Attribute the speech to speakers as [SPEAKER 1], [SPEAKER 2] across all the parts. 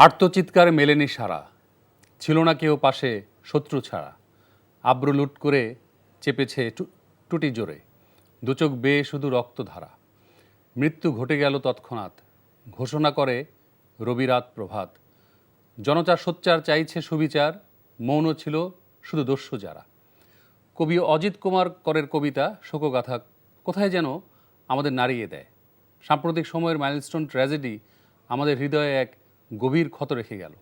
[SPEAKER 1] আর্তচিৎকারে মেলেনি সারা, ছিল না কেউ পাশে শত্রু ছাড়া। আব্রু লুট করে চেপেছে টুটি জোরে, দুচোখ বেয়ে শুধু রক্তধারা। মৃত্যু ঘটে গেল তৎক্ষণাৎ, ঘোষণা করে রবিরাত প্রভাত। জনতার সোচ্চার চাইছে সুবিচার, মৌন ছিল শুধু দস্যু যারা। কবি অজিত কুমার করের কবিতা শোকগাথা কোথায় যেন আমাদের নাড়িয়ে দেয়। সাম্প্রতিক সময়ের মাইলস্টোন ট্র্যাজেডি আমাদের হৃদয়ে এক গভীর ক্ষত রেখে গেল।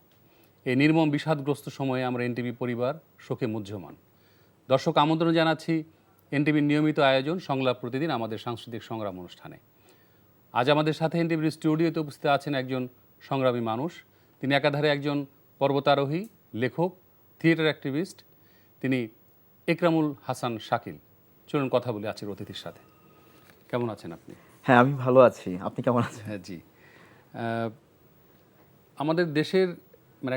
[SPEAKER 1] এই নির্মম বিষাদগ্রস্ত সময়ে আমরা এনটিভি পরিবার শোকে মুহ্যমান। দর্শক, আমন্ত্রণ জানাচ্ছি এনটিভির নিয়মিত আয়োজন সংলাপ প্রতিদিন আমাদের সাংস্কৃতিক সংগ্রাম অনুষ্ঠানে। আজ আমাদের সাথে এনটিভির স্টুডিওতে উপস্থিত আছেন একজন সংগ্রামী মানুষ। তিনি একাধারে একজন পর্বতারোহী, লেখক, থিয়েটার অ্যাক্টিভিস্ট। তিনি একরামুল হাসান শাকিল। চলুন কথা বলে আজকের অতিথির সাথে। কেমন আছেন আপনি?
[SPEAKER 2] হ্যাঁ, আমি ভালো আছি। আপনি কেমন আছেন?
[SPEAKER 1] হ্যাঁ, জি। আমাদের দেশের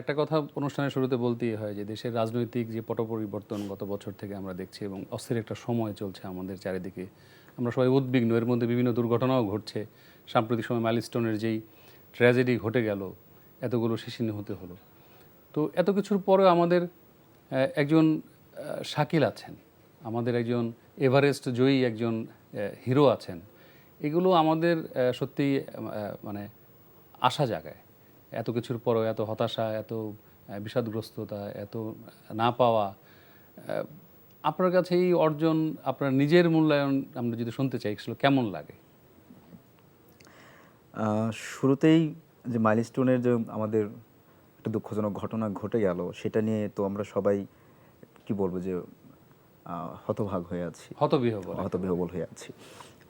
[SPEAKER 1] একটা কথা অনুষ্ঠানের শুরুতে বলতেই হয় যে দেশের রাজনৈতিক যে পট পরিবর্তন গত বছর থেকে আমরা দেখছি এবং অস্থির একটা সময় চলছে আমাদের চারিদিকে। আমরা সবাই উদ্বিগ্ন, এর মধ্যে বিভিন্ন দুর্ঘটনাও ঘটছে। সাম্প্রতিক সময় মাইলস্টোনের যেই ট্র্যাজেডি ঘটে গেল, এতগুলো শিশু নিহত হলো। তো এত কিছুর পরেও আমাদের একজন শাকিল আছেন, আমাদের একজন এভারেস্ট জয়ী একজন হিরো আছেন। এগুলো আমাদের সত্যিই মানে আশা জাগায়। এত কিছুর পরও এত হতাশা, এত বিষাদগ্রস্ততা, এত না পাওয়া। আপনার কাছে এই অর্জন, আপনার নিজের মূল্যায়ন আমরা যদি শুনতে চাই, আসলে কেমন লাগে?
[SPEAKER 2] শুরুতেই যে মাইলস্টোনের যে আমাদের একটা দুঃখজনক ঘটনা ঘটে গেল, সেটা নিয়ে তো আমরা সবাই কি বলবো যে হতভাগ হয়ে আছি, হতবিহ্বল হয়ে আছি।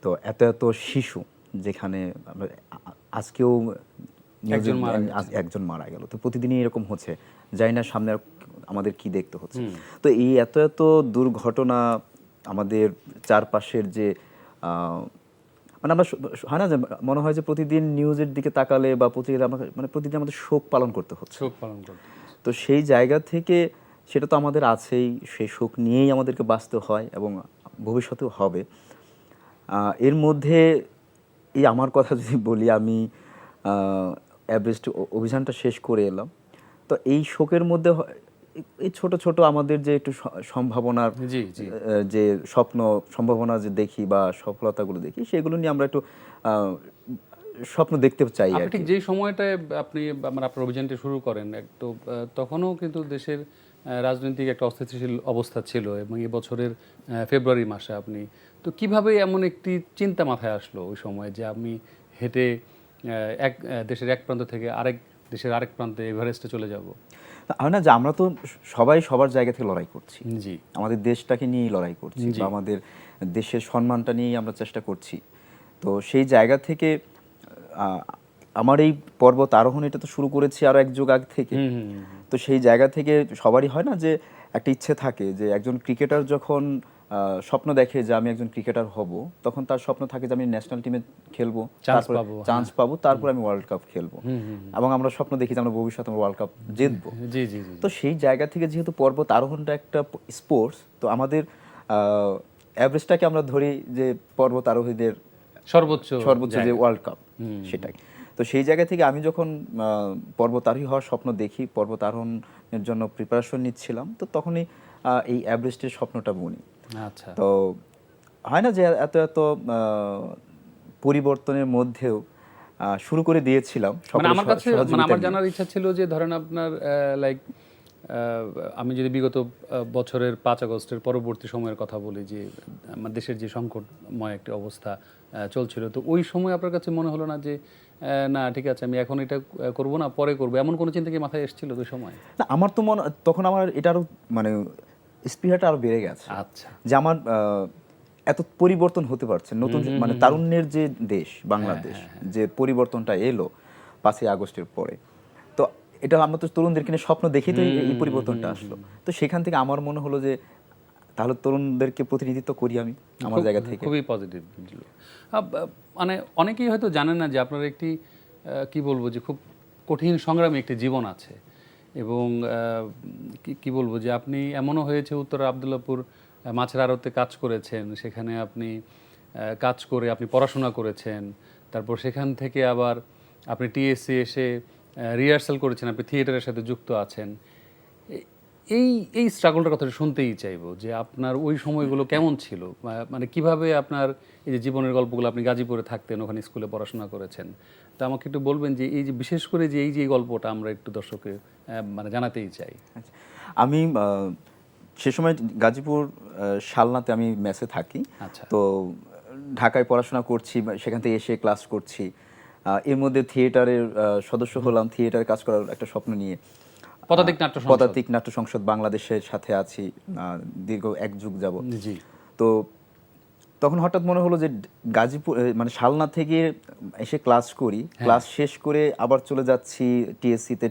[SPEAKER 2] তো এত এত শিশু, যেখানে আজকেও একজন মারা গেল, তো প্রতিদিনই এরকম হচ্ছে। জানি না সামনে আমাদের কি দেখতে হচ্ছে। তো এই এত এত দুর্ঘটনা আমাদের চারপাশের যে মানে আমরা হয় না যে মনে হয় যে প্রতিদিন নিউজের দিকে তাকালে বা পত্রিকাতে আমরা প্রতিদিন আমাদের শোক পালন করতে হচ্ছে। তো সেই জায়গা থেকে সেটা তো আমাদের আছেই, সেই শোক নিয়েই আমাদেরকে বাঁচতে হয় এবং ভবিষ্যতেও হবে। এর মধ্যে এই আমার কথা যদি বলি, আমি এভারেস্ট অভিযানটা শেষ করে এলাম। তো এই শোকের মধ্যে এই ছোট ছোট আমাদের যে একটু সম্ভাবনার যে সম্ভাবনা যে দেখি বা সফলতাগুলো দেখি, সেগুলো নিয়ে আমরা একটু স্বপ্ন দেখতে চাই।
[SPEAKER 1] ঠিক যেই সময়টায় আপনি আপনার অভিযানটি শুরু করেন, তো তখনও কিন্তু দেশের রাজনৈতিক একটা অস্থিতিশীল অবস্থা ছিল এবং এই বছরের ফেব্রুয়ারি মাসে আপনি তো কিভাবে এমন একটি চিন্তা মাথায় আসলো ওই সময় যে আমি হেঁটে এক দেশের এক প্রান্ত থেকে আরেক দেশের আরেক প্রান্তে এভারেস্টে চলে যাব?
[SPEAKER 2] না, যে আমরা তো সবাই সবার জায়গা থেকে লড়াই করছি।
[SPEAKER 1] জি,
[SPEAKER 2] আমাদের দেশটাকে নিয়েই লড়াই করছি, বা আমাদের দেশের সম্মানটা নিয়েই আমরা চেষ্টা করছি। তো সেই জায়গা থেকে আমার এই পর্বত আরোহণ এটা তো শুরু করেছি আরো এক যুগ আগে থেকে। তো সেই জায়গা থেকে সবারই হয় না যে একটা ইচ্ছে থাকে যে একজন ক্রিকেটার যখন স্বপ্ন দেখে যে আমি একজন ক্রিকেটার হব, তখন তার স্বপ্ন থাকে যে আমি ন্যাশনাল টিমে খেলবো, চান্স পাবো, তারপর আমি ওয়ার্ল্ড কাপ খেলবো, এবং আমরা স্বপ্ন দেখি যে আমরা ভবিষ্যতে ওয়ার্ল্ড কাপ জিতবো। তো সেই জায়গা থেকে যেহেতু পর্বত আরোহণটা একটা স্পোর্টস, তো আমাদের এভারেস্টটাকে আমরা ধরি যে পর্বত আরোহীদের সর্বোচ্চ যে ওয়ার্ল্ড কাপ, সেটাই। তো সেই জায়গা থেকে আমি যখন পর্বত আরোহী হওয়ার স্বপ্ন দেখি, পর্বত আরোহণের জন্য প্রিপারেশন নিচ্ছিলাম, তো তখনই এই এভারেস্টের স্বপ্নটা বুনি।
[SPEAKER 1] আচ্ছা।
[SPEAKER 2] তো হয় না যে এত এত পরিবর্তনের মধ্যেও শুরু করে দিয়েছিলাম।
[SPEAKER 1] আমার কাছে আমার জানার ইচ্ছা ছিল যে ধরেন আপনার আমি যদি বিগত বছরের 5 আগস্টের পরবর্তী সময়ের কথা বলি, যে আমার দেশের যে সংকটময় একটি অবস্থা চলছিল, তো ওই সময় আপনার কাছে মনে হলো না যে না ঠিক আছে আমি এখন এটা করব না, পরে করব, এমন কোনো চিন্তা কি মাথায় এসেছিল ওই সময়?
[SPEAKER 2] না, আমার তো তখন আমার এটা আরো স্পৃহাটা আরো বেড়ে গেছে।
[SPEAKER 1] আচ্ছা,
[SPEAKER 2] যে আমার এত পরিবর্তন হতে পারছে, নতুন তারুণ্যের যে দেশ বাংলাদেশ, যে পরিবর্তনটা এলো 5ই আগস্টের পরে, তো এটা আমরা তো তরুণদেরকে নিয়ে স্বপ্ন দেখি, তো এই পরিবর্তনটা আসলো। তো সেখান থেকে আমার মনে হলো যে তাহলে তরুণদেরকে প্রতিনিধিত্ব করি আমি আমার জায়গা থেকে।
[SPEAKER 1] খুবই পজিটিভ। অনেকেই হয়তো জানেন না যে আপনার একটি কি বলবো যে খুব কঠিন সংগ্রামী একটি জীবন আছে, এবং কি বলবো যে আপনি এমনও হয়েছে উত্তর আবদুল্লাপুর মাছের আড়তে কাজ করেছেন, সেখানে আপনি কাজ করে আপনি পড়াশোনা করেছেন, তারপর সেখান থেকে আবার আপনি টিএসসি এসে রিহার্সাল করেছেন, আপনি থিয়েটারের সাথে যুক্ত আছেন। এ- এই এই স্ট্রাগলটার কথা শুনতেই চাইবো যে আপনার ওই সময়গুলো কেমন ছিল, মানে কিভাবে আপনার এই যে জীবনের গল্পগুলো, আপনি গাজীপুরে থাকতেন, ওখানে স্কুলে পড়াশোনা করেছেন, তা আমাকে একটু বলবেন যে এই যে বিশেষ করে যে এই গল্পটা আমরা একটু দর্শককে মানে জানাতেই চাই।
[SPEAKER 2] আচ্ছা। আমি সে সময় গাজীপুর শালনাতে আমি মেসে থাকি।
[SPEAKER 1] আচ্ছা।
[SPEAKER 2] তো ঢাকায় পড়াশোনা করছি, সেখান থেকে এসে ক্লাস করছি। এর মধ্যে থিয়েটারের সদস্য হলাম, থিয়েটারে কাজ করার একটা স্বপ্ন নিয়ে।
[SPEAKER 1] পদাতিক নাট্য সংসদ।
[SPEAKER 2] পদাতিক নাট্য সংসদ বাংলাদেশের সাথে আছি দীর্ঘ 1 যুগ যাবত।
[SPEAKER 1] জি।
[SPEAKER 2] তো তখন হঠাৎ মনে হলো যে গাজীপুর মানে শালনা থেকে এসে ক্লাস করি, ক্লাস শেষ করে আবার চলে যাচ্ছি টিএসসিতে,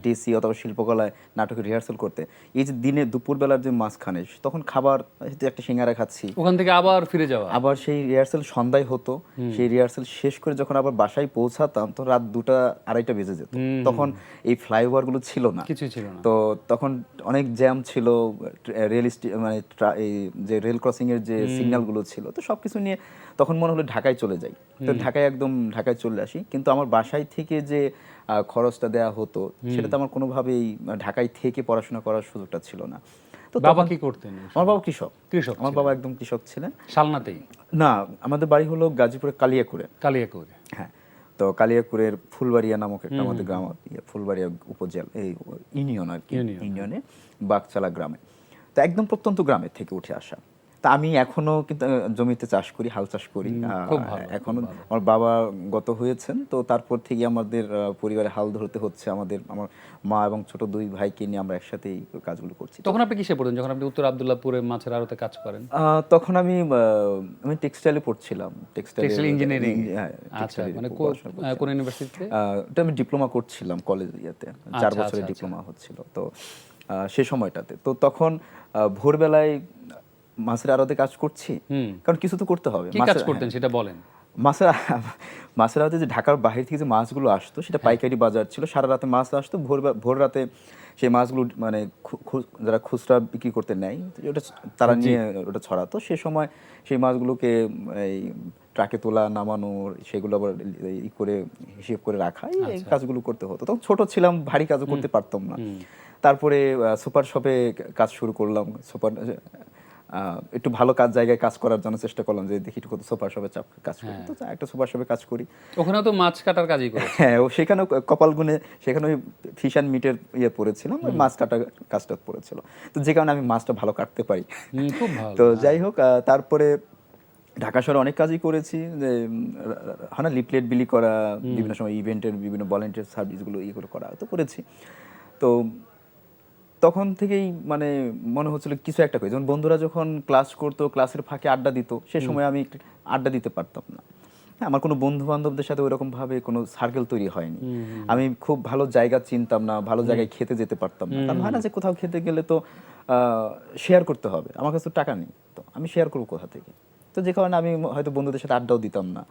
[SPEAKER 2] টিএসসি অথবা শিল্পকলায় নাটকের রিহার্সাল করতে। এই যে দিনে দুপুরবেলার যে মাঝখানে তখন খাবার হয়তো একটা সিঙ্গারা খাচ্ছি,
[SPEAKER 1] ওখান থেকে আবার ফিরে যাওয়া।
[SPEAKER 2] আবার সেই রিহার্সাল সন্ধ্যায় হতো, সেই রিহার্সাল শেষ করে যখন আবার বাসায় পৌঁছাতাম তো রাত 2টা 2:30 বেজে যেত। তখন এই ফ্লাইওভারগুলো ছিল না,
[SPEAKER 1] কিছুই ছিল না।
[SPEAKER 2] তো তখন অনেক জ্যাম ছিল, রেল মানে এই যে রেল ক্রসিং এর যে সিগন্যালগুলো ছিল, তো সবকিছু নিয়ে তখন মনে হলো ঢাকায় চলে যাই। তো ঢাকায় চলে আসি, কিন্তু আমার বাসায় থেকে যে খরচটা দেয়া হতো সেটাতে আমার কোনোভাবেই ঢাকায় থেকে পড়াশোনা করার সুযোগটা ছিল না। তো
[SPEAKER 1] বাবা কি করতেন?
[SPEAKER 2] আমার বাবা কৃষক।
[SPEAKER 1] কৃষক
[SPEAKER 2] আমার বাবা একদম কৃষক ছিলেন।
[SPEAKER 1] শালনাতেই?
[SPEAKER 2] না, আমাদের বাড়ি হলো গাজীপুরের কালিয়াকুড়ে।
[SPEAKER 1] কালিয়াকৈর।
[SPEAKER 2] হ্যাঁ, তো কালিয়াকুড়ের ফুলবাড়িয়া নামক একটা আমাদের গ্রাম, ফুলবাড়িয়া উপজেলা, এই ইউনিয়ন আর কি, ইউনিয়নে বাগচালা গ্রামে। তো একদম প্রত্যন্ত গ্রামের থেকে উঠে আসা। তা আমি এখনো কিন্তু জমিতে চাষ করি, হাল চাষ করি। এখনো আমার বাবা গত হয়েছেন, তো তারপর থেকে আমাদের পরিবারে হাল ধরতে হচ্ছে। আমার মা এবং ছোট 2 ভাইকে নিয়ে আমরা একসাথেই কাজগুলো করছি।
[SPEAKER 1] তখন আপনি কিসে পড়তেন যখন আপনি উত্তর আব্দুল্লাহপুরে মাছের আড়তে কাজ করেন?
[SPEAKER 2] তখন আমি টেক্সটাইলে পড়ছিলাম,
[SPEAKER 1] টেক্সটাইল ইঞ্জিনিয়ারিং। আচ্ছা, মানে কোন ইউনিভার্সিটিতে?
[SPEAKER 2] এটা আমি ডিপ্লোমা করছিলাম কলেজ ইয়েতে, 4 বছরের ডিপ্লোমা হচ্ছিল। তো সে সময়টাতে তো তখন ভোরবেলায় মাছের আড়তে কাজ করছি, কারণ কিছু তো করতে হবে।
[SPEAKER 1] কি কাজ করতেন সেটা বলেন।
[SPEAKER 2] মাছের আড়তে যে ঢাকার বাইরে থেকে যে মাছগুলো আসতো সেটা পাইকারি বাজার ছিল, সারা রাতে মাছ আসতো, ভোর রাতে সেই মাছগুলো মানে যারা খুচরা বিক্রি করতে নেয় ওটা তারা নিয়ে ওটা ছড়াতো। সে সময় সেই মাছগুলোকে এই ট্রাকে তোলা, নামানো, সেগুলো আবার ই করে হিসেব করে রাখা, এই কাজগুলো করতে হতো। তখন ছোট ছিলাম, ভারী কাজও করতে পারতাম না। তারপরে সুপার শপে কাজ শুরু করলাম। একটু ভালো জায়গায় কাজ করার জন্য চেষ্টা করলাম, যে দেখি একটু সুপার শপে কাজ করি। তো একটা সুপার শপে কাজ করি,
[SPEAKER 1] ওখানেও তো মাছ কাটার কাজই করে।
[SPEAKER 2] হ্যাঁ, সেখানেও কপাল গুনে সেখানে ওই ফিশ অ্যান্ড মিটের পড়েছিলাম, ওই মাছ কাটার কাজটা পড়েছিল। তো যে কারণে আমি মাছটা ভালো কাটতে পারি।
[SPEAKER 1] খুব ভালো।
[SPEAKER 2] তো যাই হোক, তারপরে ঢাকা শহরে অনেক কাজই করেছি, যে হয় না লিফলেট বিলি করা, বিভিন্ন সময় ইভেন্টের বিভিন্ন ভলান্টিয়ার সার্ভিসগুলো ইয়েগুলো করা তো করেছি। তো তখন থেকেই মানে মনে হচ্ছিল কিছু একটা করি। যেমন বন্ধুরা যখন ক্লাস করতো, ক্লাসের ফাঁকে আড্ডা দিত, সে সময় আমি আড্ডা দিতে পারতাম না। আমার কোনো বন্ধু বান্ধবদের সাথে ওইরকম ভাবে কোনো সার্কেল তৈরি হয়নি। আমি খুব ভালো জায়গা চিনতাম না, ভালো জায়গায় খেতে যেতে পারতাম না। কারণ হয় না যে কোথাও খেতে গেলে তো শেয়ার করতে হবে, আমার কাছে তো টাকা নেই, তো আমি শেয়ার করবো কোথা থেকে? তো যে কারণে আমি হয়তো বন্ধুদের সাথে আড্ডাও দিতাম না।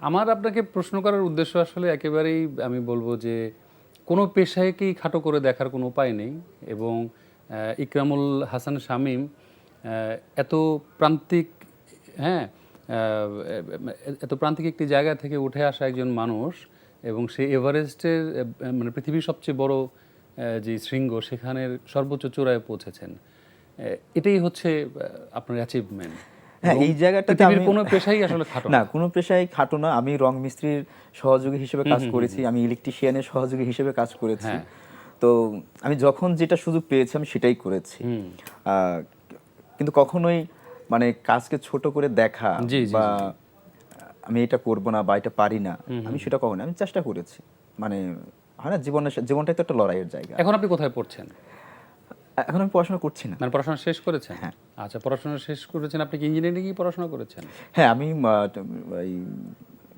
[SPEAKER 1] আমার আপনাকে প্রশ্ন করার উদ্দেশ্য আসলে একেবারেই আমি বলবো যে কোনো পেশাকেই খাটো করে দেখার কোনো উপায় নেই, এবং ইকরামুল হাসান শামীম এত প্রান্তিক, হ্যাঁ, এত প্রান্তিক একটি জায়গা থেকে উঠে আসা একজন মানুষ, এবং সে এভারেস্টের মানে পৃথিবীর সবচেয়ে বড় যে শৃঙ্গ সেখানের সর্বোচ্চ চূড়ায় পৌঁছেছেন। এটাই হচ্ছে আপনার অ্যাচিভমেন্ট।
[SPEAKER 2] হ্যাঁ, এই জায়গাটাতে আমি
[SPEAKER 1] কোনো পেশাই আসলে খাটো
[SPEAKER 2] না, কোনো পেশাই খাটো না। আমি রং মিস্ত্রির সহযোগী হিসেবে কাজ করেছি, আমি ইলেকট্রিশিয়ানের সহযোগী হিসেবে কাজ করেছি। তো আমি যখন যেটা সুযোগ পেয়েছি আমি সেটাই করেছি। কিন্তু কখনোই মানে কাজকে ছোট করে দেখা বা আমি এটা করব না বা এটা পারি না, আমি সেটা কখনো, আমি চেষ্টা করেছি। মানে হয় না, জীবনটাই তো একটা লড়াইয়ের জায়গা।
[SPEAKER 1] এখন আপনি কোথায় পড়ছেন?
[SPEAKER 2] এখন আমি পড়াশোনা করছি না।
[SPEAKER 1] মানে পড়াশোনা শেষ করেছেন?
[SPEAKER 2] হ্যাঁ।
[SPEAKER 1] আচ্ছা, পড়াশোনা শেষ করেছেন। আপনি কি ইঞ্জিনিয়ারিং পড়াশোনা করেছেন?
[SPEAKER 2] হ্যাঁ, আমি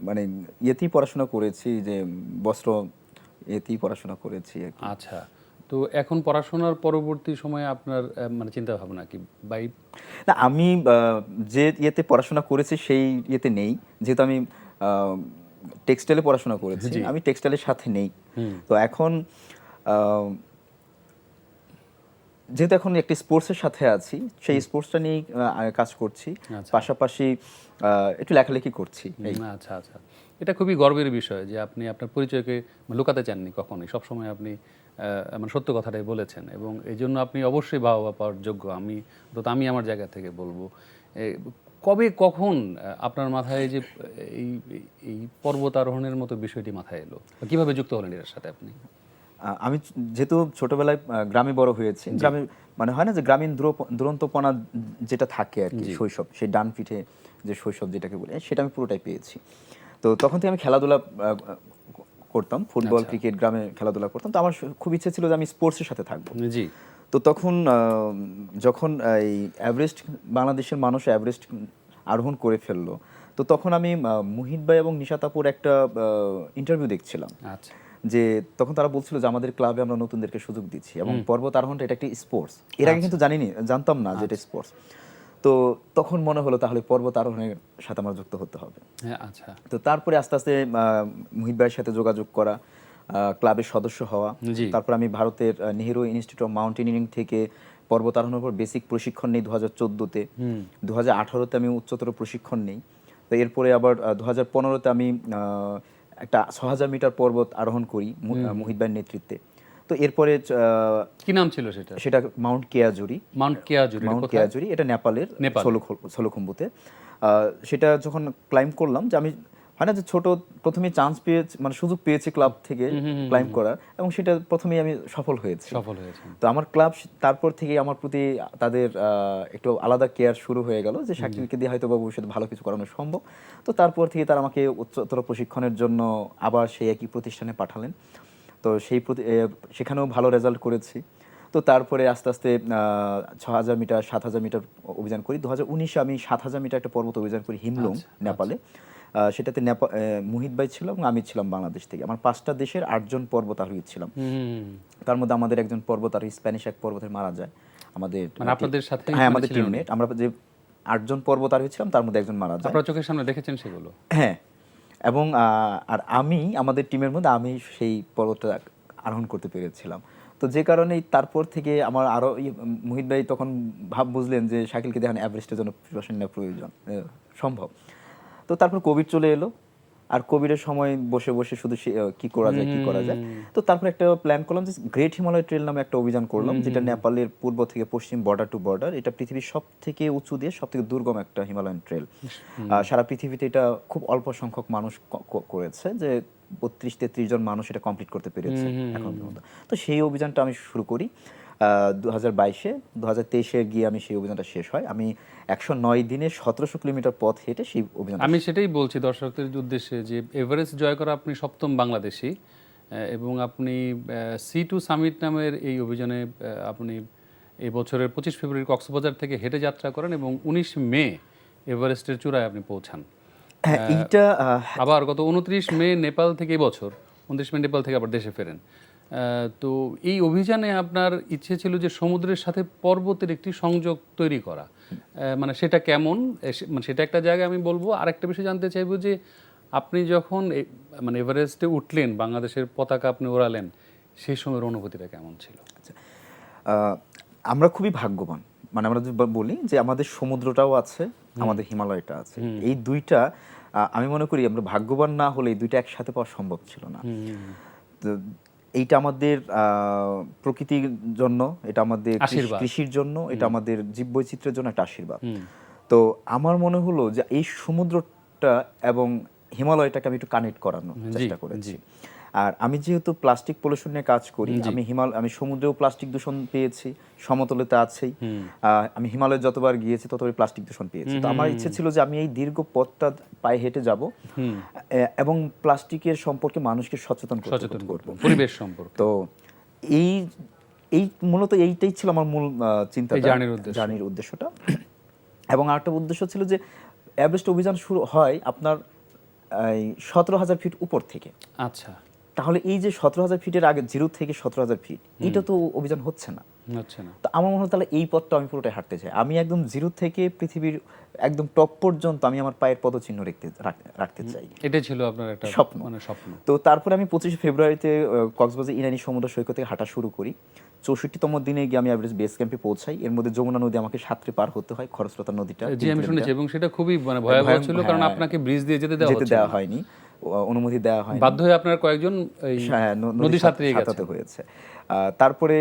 [SPEAKER 2] মানে ইয়েতেই পড়াশোনা করেছি, যে বস্ত্র এতেই পড়াশোনা করেছি।
[SPEAKER 1] আচ্ছা, তো এখন পড়াশোনার পরবর্তী সময়ে আপনার মানে চিন্তা ভাবনা কি?
[SPEAKER 2] না, আমি যে ইয়েতে পড়াশোনা করেছি সেই ইয়েতে নেই, যেহেতু আমি টেক্সটাইলে পড়াশোনা করেছি, আমি টেক্সটাইলের সাথে নেই। তো এখন যেহেতু এখন একটি স্পোর্টসের সাথে আছি, সেই স্পোর্টসটা নিয়ে কাজ করছি, পাশাপাশি একটু লেখালেখি করছি।
[SPEAKER 1] আচ্ছা আচ্ছা, এটা খুবই গর্বের বিষয় যে আপনি আপনার পরিচয়কে লুকাতে চাননি কখনোই, সবসময় আপনি মানে সত্য কথাটাই বলেছেন, এবং এই জন্য আপনি অবশ্যই বাহবা পাওয়ার যোগ্য। আমি আমার জায়গা থেকে বলবো। এ, কবে কখন আপনার মাথায় যে এই এই পর্বত আরোহণের মতো বিষয়টি মাথায় এলো, বা কিভাবে যুক্ত হলেন এর সাথে আপনি?
[SPEAKER 2] আমি যেহেতু ছোটবেলায় গ্রামে বড় হয়েছি, গ্রামে মানে হয় না যে গ্রামীণ দুরন্তপনা যেটা থাকে আর কি, শৈশব, সেই ডান পিঠে যে শৈশব যেটাকে বলে, সেটা আমি পুরোটাই পেয়েছি। তো তখন থেকে আমি খেলাধুলা করতাম, ফুটবল ক্রিকেট গ্রামে খেলাধুলা করতাম। তো আমার খুব ইচ্ছে ছিল যে আমি স্পোর্টসের সাথে থাকবো।
[SPEAKER 1] জি।
[SPEAKER 2] তো তখন যখন এই এভারেস্ট, বাংলাদেশের মানুষ এভারেস্ট আরোহণ করে ফেললো, তো তখন আমি মুহিত ভাই এবং নিশাত আপুর একটা ইন্টারভিউ দেখছিলাম।
[SPEAKER 1] আচ্ছা।
[SPEAKER 2] যে তখন তারা বলছিল যে আমাদের ক্লাবে আমরা নতুনদেরকে সুযোগ দিচ্ছি, এবং পর্বত আরোহণটা এটা একটি স্পোর্টস। এর আগে কিন্তু জানতাম না যে এটা স্পোর্টস। তো তখন মনে হলো তাহলে পর্বত আরোহণের সাথে আমার যুক্ত হতে হবে।
[SPEAKER 1] হ্যাঁ, আচ্ছা।
[SPEAKER 2] তো তারপরে আস্তে আস্তে মুহিত ভাইয়ের সাথে যোগাযোগ করা, ক্লাবের সদস্য হওয়া।
[SPEAKER 1] জি।
[SPEAKER 2] তারপর আমি ভারতের নেহেরু ইনস্টিটিউট অফ মাউন্টেনিয়ারিং থেকে পর্বত আরোহণের উপর বেসিক প্রশিক্ষণ নেই 2014-তে। 2018-তে আমি উচ্চতর প্রশিক্ষণ নেই। তো এরপরে আবার 2015-তে আমি একটা 6000 মিটার পর্বত আরোহণ করি মুহিত ভাইয়ের নেতৃত্বে। তো এরপরে
[SPEAKER 1] কি নাম ছিল সেটা?
[SPEAKER 2] সেটা মাউন্ট কেয়াজুরি।
[SPEAKER 1] মাউন্ট কেয়াজুরি
[SPEAKER 2] এটা নেপালের সোলুখুম্বুতে। সেটা যখন ক্লাইম্ব করলাম, যে আমি হয় না যে ছোট প্রথমে চান্স পেয়েছি, মানে সুযোগ পেয়েছি ক্লাব থেকে ক্লাইম্ব করার, এবং সেটা প্রথমেই আমি সফল হয়েছি। তো আমার ক্লাব তারপর থেকে আমার প্রতি তাদের একটু আলাদা কেয়ার শুরু হয়ে গেল, যে শাকিলকে দিয়ে হয়তো ভবিষ্যতে ভালো কিছু করানো সম্ভব। তো তারপর থেকে তারা আমাকে উচ্চতর প্রশিক্ষণের জন্য আবার সেই একই প্রতিষ্ঠানে পাঠালেন। তো সেখানেও ভালো রেজাল্ট করেছি। তো তারপরে আস্তে আস্তে 6000 মিটার 7000 মিটার অভিযান করি। 2019-এ আমি 7000 মিটার একটা পর্বত অভিযান করি হিমলুং, নেপালে। সেটাতে মুহিত ভাই ছিল এবং আমি ছিলাম বাংলাদেশ থেকে। আমার 5টা দেশের 8 জন পর্বতারোহী ছিলাম। তার মধ্যে আমাদের একজন পর্বতারোহী স্প্যানিশ এক পর্বতে মারা যায়। আমাদের
[SPEAKER 1] আপনাদের সাথে?
[SPEAKER 2] হ্যাঁ, আমাদের টিমমেট। আমরা যে 8 জন পর্বতারোহী ছিলাম, তার মধ্যে একজন মারা যায়।
[SPEAKER 1] আপনারা চোখের সামনে দেখেছেন সেগুলো?
[SPEAKER 2] হ্যাঁ। এবং আর আমি আমাদের টিমের মধ্যে আমি সেই পর্বতটা আরোহণ করতে পেরেছিলাম। তো যে কারণে তারপর থেকে আমার আরো মুহিত ভাই তখন বুঝলেন যে শাকিলকে দেখেন এভারেস্টের জন্য প্রিপারেশন নেওয়া প্রয়োজন, সম্ভব। তো তারপর কোভিড চলে এলো, আর কোভিডের সময় বসে বসে শুধু কি করা যায়। তো তারপর একটা প্ল্যান করলাম যে গ্রেট হিমালয় ট্রেল নামে একটা অভিযান করলাম, যেটা নেপালের পূর্ব থেকে পশ্চিম বর্ডার টু বর্ডার। এটা পৃথিবীর সব থেকে উঁচু দিয়ে সব থেকে দুর্গম একটা হিমালয়ান ট্রেল। সারা পৃথিবীতে এটা খুব অল্প সংখ্যক মানুষ করেছে, যে 32-33 জন মানুষ এটা কমপ্লিট করতে পেরেছে এখন পর্যন্ত। তো সেই অভিযানটা আমি শুরু করি 2022-এ। 2023-এ গিয়ে আমি সেই অভিযানটা শেষ হয়। আমি 109 দিনে 1700 কিলোমিটার পথ হেঁটে সেই অভিযান।
[SPEAKER 1] আমি সেটাই বলছি দর্শকদের উদ্দেশ্যে, যে এভারেস্ট জয় করা আপনি 7ম বাংলাদেশী, এবং আপনি C2 সামিট নামের এই অভিযানে আপনি এই বছরের 25 ফেব্রুয়ারি কক্সবাজার থেকে হেঁটে যাত্রা করেন, এবং 19 মে এভারেস্টের চূড়ায় আপনি পৌঁছান।
[SPEAKER 2] এইটা
[SPEAKER 1] আবার গত 29 মে নেপাল থেকে, বছর 29 মে নেপাল থেকে আবার দেশে ফেরেন। তো এই অভিযানে আপনার ইচ্ছে ছিল যে সমুদ্রের সাথে পর্বতের একটি সংযোগ তৈরি করা, মানে সেটা কেমন, মানে সেটা একটা জায়গায় আমি বলবো। আরেকটা বিষয় জানতে চাইবো যে আপনি যখন মানে এভারেস্টে উঠলেন, বাংলাদেশের পতাকা আপনি ওড়ালেন, সেই সময়ের অনুভূতিটা কেমন ছিল?
[SPEAKER 2] আমরা খুবই ভাগ্যবান, মানে আমরা যদি বলি যে আমাদের সমুদ্রটাও আছে, আমাদের হিমালয়টা আছে। এই দুইটা আমি মনে করি আমরা ভাগ্যবান না হলে এই দুইটা একসাথে পাওয়া সম্ভব ছিল না। তো এইটা আমাদের প্রকৃতির জন্য, এটা আমাদের কৃষির জন্য, এটা আমাদের জীববৈচিত্র্যের জন্য একটা আশীর্বাদ। তো আমার মনে হলো যে এই সমুদ্রটা এবং হিমালয়টাকে আমি একটু কানেক্ট করানোর চেষ্টা করেছি। আর আমি যেহেতু প্লাস্টিক পলিউশন নিয়ে কাজ করি, আমি সমুদ্রেও প্লাস্টিক দূষণ পেয়েছি, সমতলেতে আছেই। আমি হিমালয়ে যতবার গিয়েছি ততবার প্লাস্টিক দূষণ পেয়েছি। তো আমার ইচ্ছে ছিল যে আমি এই দীর্ঘ পথটা পায়ে হেঁটে যাব এবং প্লাস্টিকের সম্পর্কে মানুষকে সচেতন করব,
[SPEAKER 1] পরিবেশ সম্পর্কে।
[SPEAKER 2] তো এই মূলত এইটাই ছিল আমার মূল চিন্তা, জার্নির উদ্দেশ্যটা। এবং আরেকটা উদ্দেশ্য ছিল যে এভারেস্ট অভিযান শুরু হয় আপনার 17,000 ফিট উপর থেকে।
[SPEAKER 1] আচ্ছা।
[SPEAKER 2] তাহলে এই যে 17,000 ফিটের আগে, 0 থেকে 17,000 ফিট, এটা তো অভিযান হচ্ছে না। তো আমার মনে হয় তাহলে এই পথটা আমি পুরোটাই হাঁটতে চাই। আমি একদম 0 থেকে পৃথিবীর একদম টপ পর্যন্ত আমি আমার পায়ের পদচিহ্ন রাখতে চাই।
[SPEAKER 1] এটাই ছিল আপনার একটা স্বপ্ন।
[SPEAKER 2] তো তারপরে আমি 25 ফেব্রুয়ারিতে কক্সবাজার ইনানি সমুদ্র সৈকত থেকে হাঁটা শুরু করি। 64তম দিনে গিয়ে আমি এভারেস্ট বেস ক্যাম্পে পৌঁছাই। এর মধ্যে যমুনা নদী আমাকে সাঁতরে পার হতে হয়, খরস্রোতা নদীটা।
[SPEAKER 1] জি, আমি শুনেছি, এবং সেটা খুবই মানে ভয়াবহ ছিল, কারণ আপনাকে ব্রিজ দিয়ে যেতে দেওয়া
[SPEAKER 2] হয়নি। অনুমতি দেওয়া হয়
[SPEAKER 1] বাধ্য হয়ে আপনার কয়েকজন এই
[SPEAKER 2] হ্যাঁ,
[SPEAKER 1] নদী সাঁতরিয়ে গেছেন।
[SPEAKER 2] সাঁতরাতে হয়েছে। তারপরে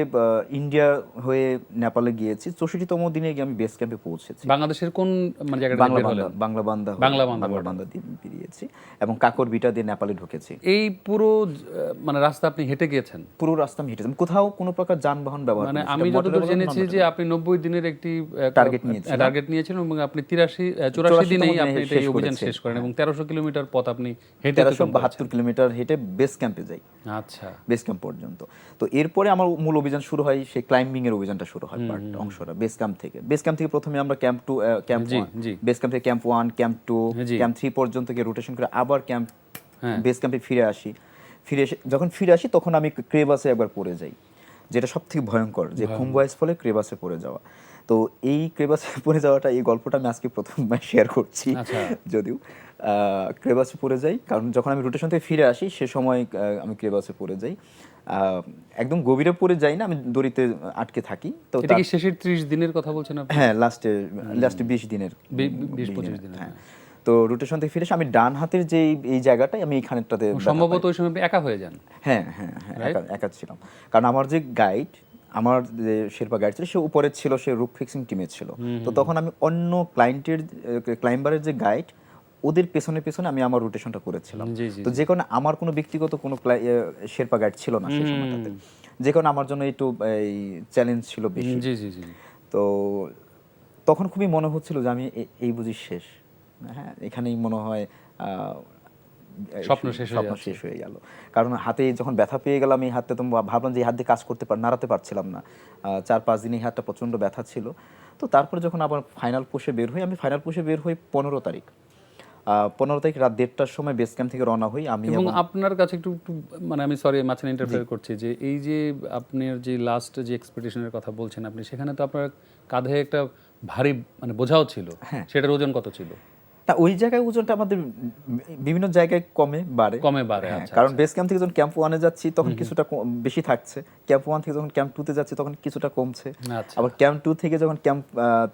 [SPEAKER 2] ইন্ডিয়া হয়ে নেপালে গিয়েছি। 64তম দিনে গিয়ে আমি বেস ক্যাম্পে পৌঁছেছি।
[SPEAKER 1] বাংলাদেশের কোন মানে জায়গাটা বের হলেন?
[SPEAKER 2] বাংলাবান্ধা
[SPEAKER 1] বাংলাবান্ধা
[SPEAKER 2] দিয়ে বেরিয়েছি এবং কাকরবিটা দিয়ে নেপালে ঢুকেছি।
[SPEAKER 1] এই পুরো মানে রাস্তা আপনি হেঁটে গিয়েছেন?
[SPEAKER 2] পুরো রাস্তা আমি হেঁটেছি, কোথাও কোনো প্রকার যানবাহন ব্যবহার
[SPEAKER 1] মানে
[SPEAKER 2] করিনি।
[SPEAKER 1] আমি
[SPEAKER 2] সেটা
[SPEAKER 1] যতদূর
[SPEAKER 2] মোটরে
[SPEAKER 1] জেনেছি
[SPEAKER 2] বলুন,
[SPEAKER 1] যে আপনি 90 দিনের একটি
[SPEAKER 2] টার্গেট
[SPEAKER 1] নিয়েছিলেন এবং আপনি 84 দিনেই
[SPEAKER 2] দিনে
[SPEAKER 1] আপনি
[SPEAKER 2] শেষ
[SPEAKER 1] এই অভিযান
[SPEAKER 2] করেছি।
[SPEAKER 1] শেষ করেন এবং 1300 কিলোমিটার পথ আপনি হেঁটে অতিক্রম করেছেন।
[SPEAKER 2] 1372 কিলোমিটার হেঁটে বেস ক্যাম্পে যাই,
[SPEAKER 1] আচ্ছা।
[SPEAKER 2] বেস ক্যাম্প পর্যন্ত। তো এরপরে আমার মূল অভিযান শুরু হয়, সেই ক্লাইম্বিং এর অভিযানটা শুরু হয় অংশটা বেস ক্যাম্প থেকে। বেস ক্যাম্প থেকে প্রথমে আমরা ক্যাম্প 2 ক্যাম্প
[SPEAKER 1] জি,
[SPEAKER 2] 1,
[SPEAKER 1] জি।
[SPEAKER 2] বেস ক্যাম্প থেকে ক্যাম্প 1, ক্যাম্প 2,
[SPEAKER 1] জি।
[SPEAKER 2] ক্যাম্প 3 পর্যন্ত গিয়ে রোটেশন করে আবার ক্যাম্প
[SPEAKER 1] হ্যাঁ।
[SPEAKER 2] বেস ক্যাম্পে ফিরে আসি। যখন ফিরে আসি তখন আমি ক্রেভাসে একবার পড়ে যাই, যেটা সবথেকে ভয়ঙ্কর, যে খুমবাইস ফলে ক্রেভাসে পড়ে যাওয়া। তো এই ক্রেভাসে পড়ে যাওয়াটা, এই গল্পটা আমি আজকে প্রথম শেয়ার করছি।
[SPEAKER 1] আচ্ছা।
[SPEAKER 2] যদিও ক্রেভাসে পড়ে যাই, কারণ যখন আমি রোটেশন থেকে ফিরে আসি সে সময় আমি ক্রেভাসে পড়ে যাই। একদম গভীরে পড়ে যাই না, আমি দড়িতে আটকে থাকি। তো
[SPEAKER 1] এটা কি শেষের 30 দিনের কথা বলছেন আপনি?
[SPEAKER 2] হ্যাঁ, লাস্টে 20 দিনের
[SPEAKER 1] 20-25 দিনের।
[SPEAKER 2] হ্যাঁ। তো রোটেশন থেকে ফিরে এসে আমি ডান হাতের যে এই জায়গাটায় আমি এইখানেরটাতে
[SPEAKER 1] সম্ভবত ওই সময় আপনি একা হয়ে যান।
[SPEAKER 2] হ্যাঁ, একা ছিলাম। কারণ আমার যে গাইড, আমার যে শেরপা গাইড ছিল, সে উপরে ছিল, সে রুট ফিক্সিং টিমে ছিল। তো তখন আমি অন্য ক্লাইম্বারের যে গাইড, ওদের পেছনে পেছনে আমি আমার রোটেশনটা করেছিলাম।
[SPEAKER 1] জি, জি,
[SPEAKER 2] তো যে কারণে আমার কোনো ব্যক্তিগত কোনো শেরপা গাইড ছিল না সেই সময়টাতে, যে কারণে আমার জন্য একটু এই চ্যালেঞ্জ ছিল বেশি।
[SPEAKER 1] জি, জি, জি।
[SPEAKER 2] তো তখন খুবই মনে হচ্ছিল যে আমি এই বুঝি শেষ, হ্যাঁ, এখানেই মনে হয়
[SPEAKER 1] স্বপ্ন শেষ
[SPEAKER 2] হয়ে গেল। কারণ হাতে যখন ব্যথা পেয়ে গেলাম, এই হাতে তো ভাবলাম যে এই হাত দিয়ে কাজ নাড়াতে পারছিলাম না। 4-5 দিন এই হাতটা প্রচণ্ড ব্যথা ছিল। তো তারপরে যখন আবার ফাইনাল পুশে বের হই, আমি ফাইনাল পুশে বের হই 15 তারিখ। 15 তারিখ রাত 1:30টার সময় বেস ক্যাম্প থেকে রওনা হই আমি।
[SPEAKER 1] এবং আপনার কাছে একটু মানে আমি সরি মাঝখানে ইন্টারফেয়ার করছি, যে এই যে আপনার যে লাস্ট যে এক্সপেডিশনের কথা বলছেন আপনি, সেখানে তো আপনার কাঁধে একটা ভারী মানে বোঝাও ছিল। সেটার ওজন কত ছিল?
[SPEAKER 2] না, ওই জায়গায় ওজনটা আমাদের বিভিন্ন জায়গায় কমে বাড়ে।
[SPEAKER 1] আচ্ছা।
[SPEAKER 2] কারণ বেস ক্যাম্প থেকে যখন ক্যাম্প 1-এ যাচ্ছি তখন কিছুটা বেশি থাকছে, ক্যাম্প 1 থেকে যখন ক্যাম্প 2-তে যাচ্ছি তখন কিছুটা কমছে, আবার ক্যাম্প 2 থেকে যখন ক্যাম্প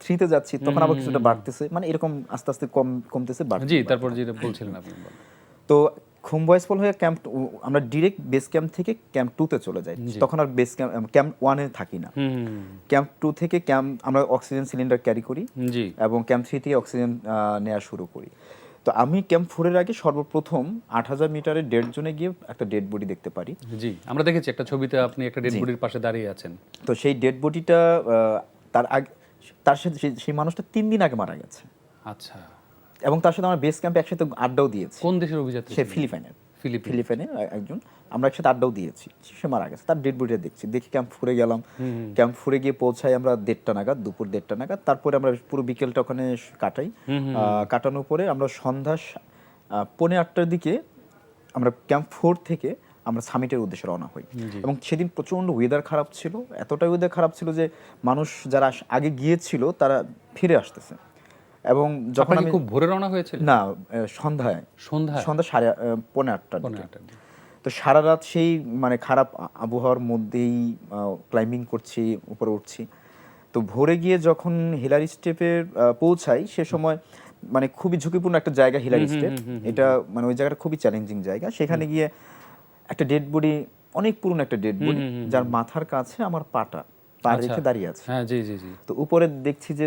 [SPEAKER 2] 3-তে যাচ্ছি তখন আবার কিছুটা বাড়তেছে, মানে এরকম আস্তে আস্তে কমতেছে বাড়তেছে।
[SPEAKER 1] জি, তারপর যেটা বলছিলেন আপনি।
[SPEAKER 2] তো খুমবয়েস ফল হয়ে আমরা ডিরেক্ট বেস ক্যাম্প থেকে ক্যাম্প 2-তে চলে যাই। তখন আর বেস ক্যাম্প 1-এ থাকি না। ক্যাম্প 2 থেকে আমরা অক্সিজেন সিলিন্ডার ক্যারি করি এবং ক্যাম্প 3 থেকে অক্সিজেন নেওয়া শুরু করি। তো আমি ক্যাম্প 4-এর আগে সর্বপ্রথম 8000 মিটারের ডেড জোনে গিয়ে একটা ডেড বডি দেখতে পারি।
[SPEAKER 1] জি, আমরা দেখেছি একটা ছবিতে আপনি একটা ডেড বডির পাশে দাঁড়িয়ে আছেন।
[SPEAKER 2] তো সেই ডেড বডিটা তার সাথে সেই মানুষটা 3 দিন আগে মারা গেছে।
[SPEAKER 1] আচ্ছা।
[SPEAKER 2] এবং তার সাথে আমরা বেস ক্যাম্পে একসাথে আড্ডাও দিয়েছি।
[SPEAKER 1] কোন দেশের অভিযাত্রী?
[SPEAKER 2] সে ফিলিপাইনের একজন। আমরা একসাথে আড্ডাও দিয়েছি। সে মারা গেছে, তার ডেড বডিটা দেখি ক্যাম্প 4-এ গেলাম। ক্যাম্প 4-এ গিয়ে পৌঁছাই আমরা 1:30টা নাগাদ, দুপুর 1:30টা নাগাদ। তারপরে আমরা পুরো বিকেলটা ওখানে কাটাই। কাটানোর পরে আমরা সন্ধ্যা 8:45টার দিকে আমরা ক্যাম্প 4 থেকে আমরা সামিটের উদ্দেশ্যে রওনা হই। এবং সেদিন প্রচন্ড ওয়েদার খারাপ ছিল, এতটাই ওয়েদার খারাপ ছিল যে মানুষ যারা আগে গিয়েছিল তারা ফিরে আসতেছে। এবং যখন আমি
[SPEAKER 1] খুব ভোরে রওনা হয়েছিল?
[SPEAKER 2] না, সন্ধ্যা 8:30টার দিকে। তো সারা রাত সেই মানে খারাপ আবহাওয়ার মধ্যেই ক্লাইম্বিং করছি, উপরে উঠছি। তো ভোরে গিয়ে যখন হিলারি স্টেপে পৌঁছাই, সে সময় মানে খুবই ঝুঁকিপূর্ণ একটা জায়গা হিলারি স্টেপ। এটা মানে ওই জায়গাটা খুবই চ্যালেঞ্জিং জায়গা। সেখানে গিয়ে একটা ডেড বডি, অনেক পুরনো একটা ডেড বডি, যার মাথার কাছে আমার পা রেখে দাঁড়িয়ে আছে।
[SPEAKER 1] হ্যাঁ, জি জি জি।
[SPEAKER 2] তো উপরে দেখছি যে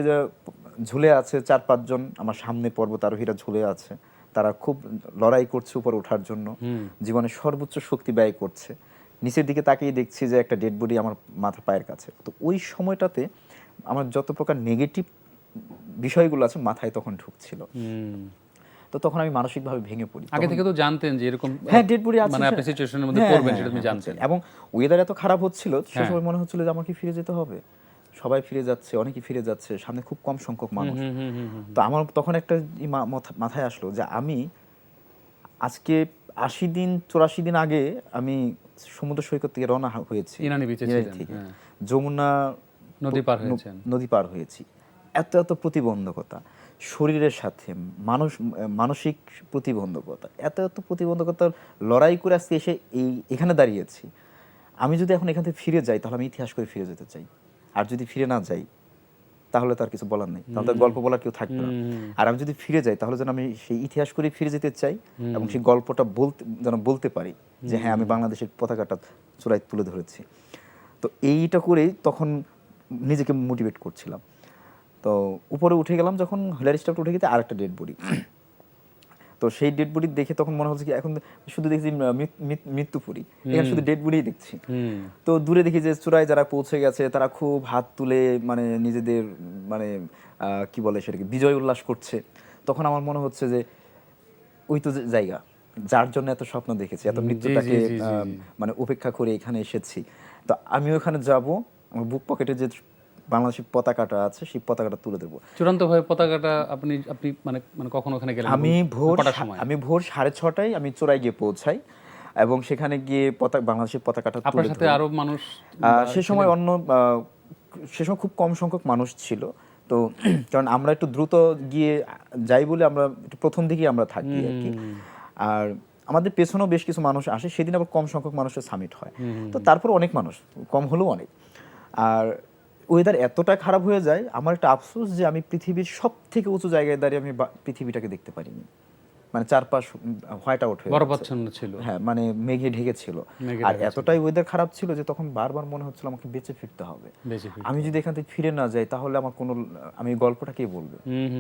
[SPEAKER 2] ঝুলে আছে 4-5 জন, আমার সামনে পর্বতারোহীরা ঝুলে আছে। তারা খুব লড়াই করছে উপরে ওঠার জন্য, জীবনের সর্বোচ্চ শক্তি ব্যয় করছে। নিচের দিকে তাকিয়ে দেখছি যে একটা ডেড বডি আমার মাথার পায়ের কাছে। তো ওই সময়টাতে আমার যত প্রকার নেগেটিভ বিষয়গুলো আছে মাথায় তখন ঢুকছিল। তো তখন আমি মানসিকভাবে ভেঙে পড়ি।
[SPEAKER 1] আগে থেকে তো জানতেন যে এরকম
[SPEAKER 2] ডেড বডি আছে,
[SPEAKER 1] মানে আপনি সিচুয়েশনের মধ্যে পড়বেন সেটা তুমি জানতেন।
[SPEAKER 2] এবং ওয়েদার এত খারাপ হচ্ছিল, সে সময় মনে হচ্ছিল যে আমাকে ফিরে যেতে হবে। সবাই ফিরে যাচ্ছে, অনেকেই ফিরে যাচ্ছে, সামনে খুব কম সংখ্যক মানুষ। তো আমার তখন একটা মাথায় আসলো যে আমি আজকে 84 দিন আগে আমি সমুদ্র সৈকত থেকে রওনা হয়েছি,
[SPEAKER 1] ইনানি বিচে ছিলেন,
[SPEAKER 2] যমুনা নদী পার হয়েছি। এত প্রতিবন্ধকতা শরীরের সাথে, মানসিক প্রতিবন্ধকতা, এত প্রতিবন্ধকতার লড়াই করে আজকে এসে এখানে দাঁড়িয়েছি। আমি যদি এখন এখান থেকে ফিরে যাই তাহলে আমি ইতিহাস করে ফিরে যেতে চাই, আর যদি ফিরে না যাই তাহলে তার কিছু বলার নেই, তাহলে তার গল্প বলার কেউ থাকবে না। আর আমি যদি ফিরে যাই তাহলে যেন আমি সেই ইতিহাস করে ফিরে যেতে চাই এবং সেই গল্পটা যেন বলতে পারি যে হ্যাঁ আমি বাংলাদেশের পতাকাটা চূড়ায় তুলে ধরেছি। তো এইটা করেই তখন নিজেকে মোটিভেট করছিলাম। তো উপরে উঠে গেলাম যখন হিলারি স্টাফটা উঠে গেছে আরেকটা ডেড বডি। তো সেই ডেড বডি দেখে তখন মনে হচ্ছে কি এখন শুধু দেখছি মৃত্যুপুরী, এখানে শুধু ডেড বডিই দেখছি। তো দূরে দেখি যে চূড়ায় যারা পৌঁছে গেছে তারা খুব হাত তুলে মানে নিজেদের মানে কি বলে সেটাকে বিজয় উল্লাস করছে। তখন আমার মনে হচ্ছে যে ওই তো জায়গা যার জন্য এত স্বপ্ন দেখেছি, এত মৃত্যুটাকে মানে উপেক্ষা করে এখানে এসেছি। তো আমিও এখানে যাব, আমার বুক পকেটে যে বাংলাদেশের পতাকাটা আছে সেই পতাকাটা তুলে দেবো।
[SPEAKER 1] চূড়ান্তভাবে পতাকাটা আপনি আপনি মানে মানে কখন ওখানে গেলেন?
[SPEAKER 2] আমি ভোর 6:30 আমি চূড়ায় গিয়ে পৌঁছাই এবং সেখানে গিয়ে বাংলাদেশের পতাকাটা
[SPEAKER 1] আপনার সাথে আরো মানুষ
[SPEAKER 2] সে সময় সে সময় খুব কম সংখ্যক মানুষ ছিল। তো কারণ আমরা একটু দ্রুত গিয়ে যাই বলে আমরা একটু প্রথম দিকেই আমরা থাকি আর কি। আর আমাদের পেছনেও বেশ কিছু মানুষ আসে, সেদিন আবার কম সংখ্যক মানুষের সামিট হয়। তো তারপর অনেক মানুষ, কম হলেও অনেক। আর ওয়েদার এতটা খারাপ হয়ে যায়, আমার একটা আফসোস যে আমি পৃথিবীর সব থেকে উঁচু জায়গায় দাঁড়িয়ে আমি পৃথিবীটাকে দেখতে পারিনি। মানে চারপাশ হোয়াইট আউট হয়ে
[SPEAKER 1] বরফাচ্ছন্ন ছিল,
[SPEAKER 2] হ্যাঁ মানে মেঘে ঢেকে ছিল। আর এতটাই ওয়েদার খারাপ ছিল যে তখন বারবার মনে হচ্ছিল আমাকে বেঁচে ফিরতে হবে। আমি যদি এখান থেকে ফিরে না যাই তাহলে আমার কোনো আমি গল্পটা কে বলবে,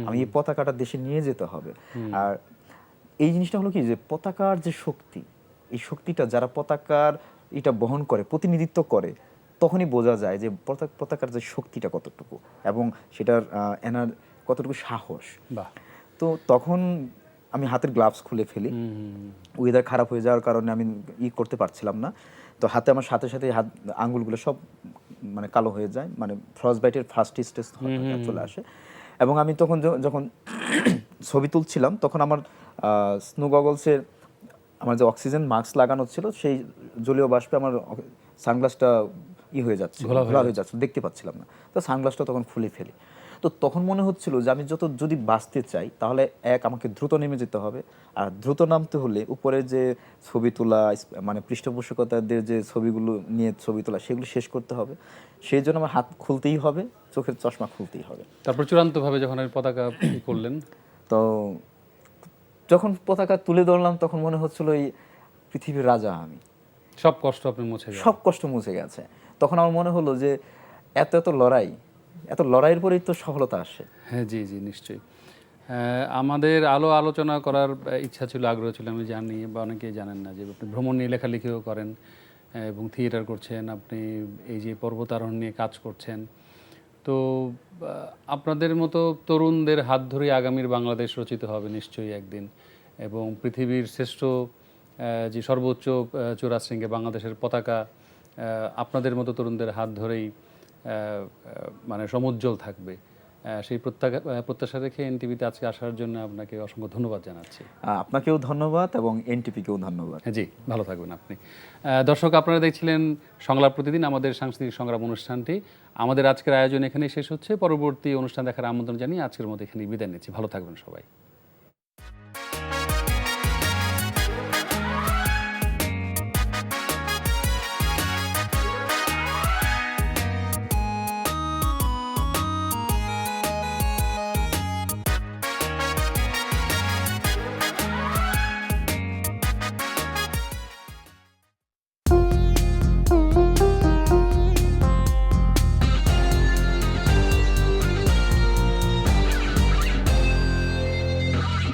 [SPEAKER 2] আমি এই পতাকাটা দেশে নিয়ে যেতে হবে। আর এই জিনিসটা হলো কি যে পতাকার যে শক্তি, এই শক্তিটা যারা পতাকার এটা বহন করে, প্রতিনিধিত্ব করে, তখনই বোঝা যায় যে পতাকার যে শক্তিটা কতটুকু এবং সেটার কতটুকু সাহস। তো তখন আমি হাতের গ্লাভস খুলে ফেলি, ওয়েদার খারাপ হয়ে যাওয়ার কারণে আমি করতে পারছিলাম না। তো হাতে আমার সাথে সাথে আঙ্গুলগুলো সব মানে কালো হয়ে যায়, মানে ফ্রস্ট বাইটের ফার্স্ট স্টেজ চলে আসে। এবং আমি তখন যখন ছবি তুলছিলাম তখন আমার স্নো গগলসের আমার যে অক্সিজেন মাস্ক লাগানো ছিল সেই জলীয় বাষ্পে আমার সানগ্লাসটা হয়ে যাচ্ছে, ঘোলা হয়ে যাচ্ছে, দেখতে পাচ্ছিলাম না। তো সানগ্লাসটা তখন খুলে ফেলি। তো তখন মনে হচ্ছিল যে আমি যদি বাঁচতে চাই তাহলে আমাকে দ্রুত নেমে যেতে হবে। আর দ্রুত নামতে হলে উপরে যে ছবি তোলা মানে পৃষ্ঠপোষকতাদের যে ছবিগুলো নিয়ে ছবি তোলা সেগুলো শেষ করতে হবে। সেই জন্য আমার হাত খুলতেই হবে, চোখের চশমা খুলতেই হবে।
[SPEAKER 1] তারপর চূড়ান্তভাবে যখন পতাকা করলেন,
[SPEAKER 2] তো যখন পতাকা তুলে ধরলাম তখন মনে হচ্ছিল এই পৃথিবীর রাজা আমি,
[SPEAKER 1] সব কষ্ট আপনি
[SPEAKER 2] সব কষ্ট মুছে গেছে। তখন আমার মনে হলো যে এত লড়াইয়ের পরেই তো সফলতা আসে।
[SPEAKER 1] হ্যাঁ জি জি নিশ্চয়ই। আমাদের আলোচনা করার ইচ্ছা ছিল, আগ্রহ ছিল, আমি জানি বা অনেকেই জানেন না যে আপনি ভ্রমণ নিয়ে লেখালেখিও করেন এবং থিয়েটার করছেন, আপনি এই যে পর্বতারোহণ নিয়ে কাজ করছেন। তো আপনাদের মতো তরুণদের হাত ধরে আগামীর বাংলাদেশ রচিত হবে নিশ্চয়ই একদিন, এবং পৃথিবীর শ্রেষ্ঠ যে সর্বোচ্চ চূড়াশৃঙ্গে বাংলাদেশের পতাকা আপনাদের মতো তরুণদের হাত ধরেই মানে সমুজ্জ্বল থাকবে। সেই প্রত্যাশা রেখে এনটিভিতে আজকে আসার জন্য আপনাকে অসংখ্য ধন্যবাদ জানাচ্ছি।
[SPEAKER 2] আপনাকেও ধন্যবাদ এবং এনটিভিকেও ধন্যবাদ।
[SPEAKER 1] জি, ভালো থাকবেন আপনি। দর্শক, আপনারা দেখছিলেন সংলাপ প্রতিদিন, আমাদের সাংস্কৃতিক সংগ্রাম অনুষ্ঠানটি। আমাদের আজকের আয়োজন এখানেই শেষ হচ্ছে। পরবর্তী অনুষ্ঠান দেখার আমন্ত্রণ জানিয়ে আজকের মতো এখানেই বিদায় নিচ্ছি। ভালো থাকবেন সবাই।